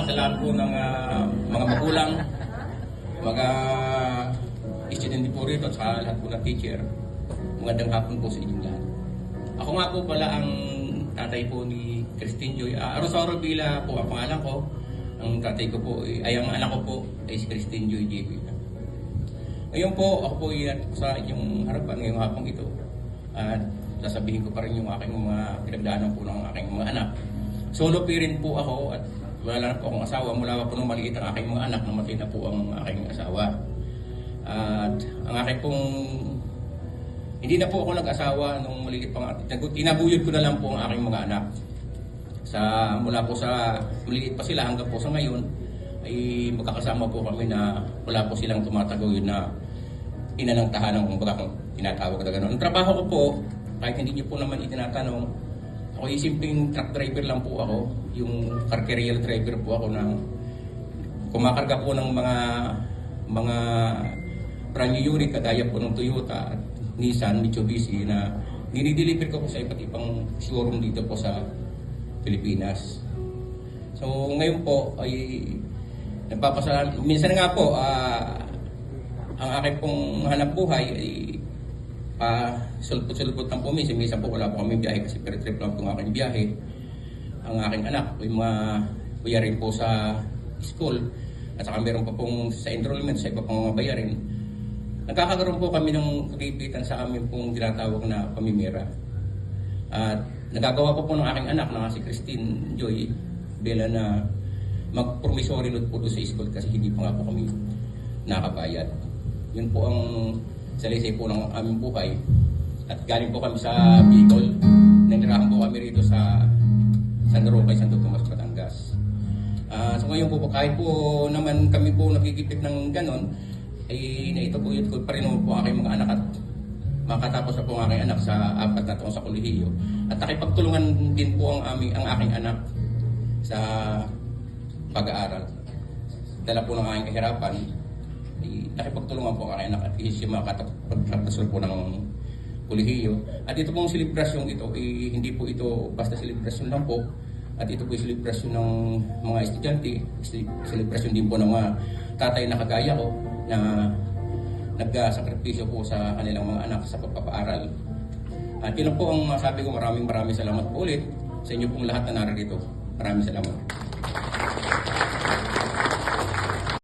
sa lahat po ng mga magulang, mga estudyante po rito at sa lahat po ng teacher. Magandang hapon po sa inyong lahat. Ako nga po pala ang tatay po ni Christine Joy. Rosario Villa po ang pangalan ko. Ang tatay ko po, ay ang anak ko po ay si Christine Joy JB. Ngayon po, ako po sa inyong harapan ngayong hapong ito. At sasabihin ko pa rin yung aking mga pinagdaanan po ng aking mga anak. Solo parent po ako at wala na po akong asawa. Mula pa po nung maliit ang aking mga anak, namatay na po ang aking asawa. At ang aking pong hindi na po ako nag-asawa nung maliit pa nga. Tinaguyod ko na lang po ang aking mga anak. Mula po sa maliit pa sila hanggang po sa ngayon ay magkakasama po kami na wala po silang tumataguyod na ina ng tahanan kung baga kung tinatawag na gano'n. Ang trabaho ko po, kahit hindi niyo po naman itinatanong, ako yung simpleng truck driver lang po ako. Yung car carrier driver po ako na kumakarga po ng mga brand new unit kagaya po ng Toyota at Nissan, Mitsubishi na dinideliver ko po sa iba't ibang showroom dito po sa Pilipinas. So ngayon po ay nagpapasalamat. Minsan nga po ang aking pong hanap buhay ay sulpot-sulpot lang po minsan. Minsan po wala po kami biyahe kasi per trip lang po ang aking biyahe. Ang aking anak ay bayarin po sa school at saka meron pa pong sa enrollment sa iba pang mga bayarin. Nagkakaroon po kami ng kagipitan sa amin pong tinatawag na pamimira. At nagagawa po ng aking anak na si Christine Joy Bella na mag-promissory note po doon sa school kasi hindi pa nga po kami nakabayad. Yun po ang salisay po ng aming buhay. At galing po kami sa Bicol. Nanirahan po kami rito sa San Roque, Santo Tomas, Batangas. So ngayon po, kahit po naman kami po nagkikipit ng ganon, ay naitaguyod ko pa rin po aking mga anak at makatapos na po ang aking anak sa 4 na taon sa kolehiyo. At nakipagtulungan din po ang aking anak sa pag-aaral. Dala po ng aking kahirapan, ay nakipagtulungan po ang aking anak at siya makatapos po ng kolehiyo. At ito pong selebrasyon ito, hindi po ito basta selebrasyon lang po. At ito po yung selebrasyon ng mga estudyante, selebrasyon din po ng mga tatay na kagaya ko na nagsakripisyo po sa kanilang mga anak sa pagpapaaral. At yun po ang masabi ko, maraming salamat po ulit sa inyo pong lahat na narito. Maraming salamat.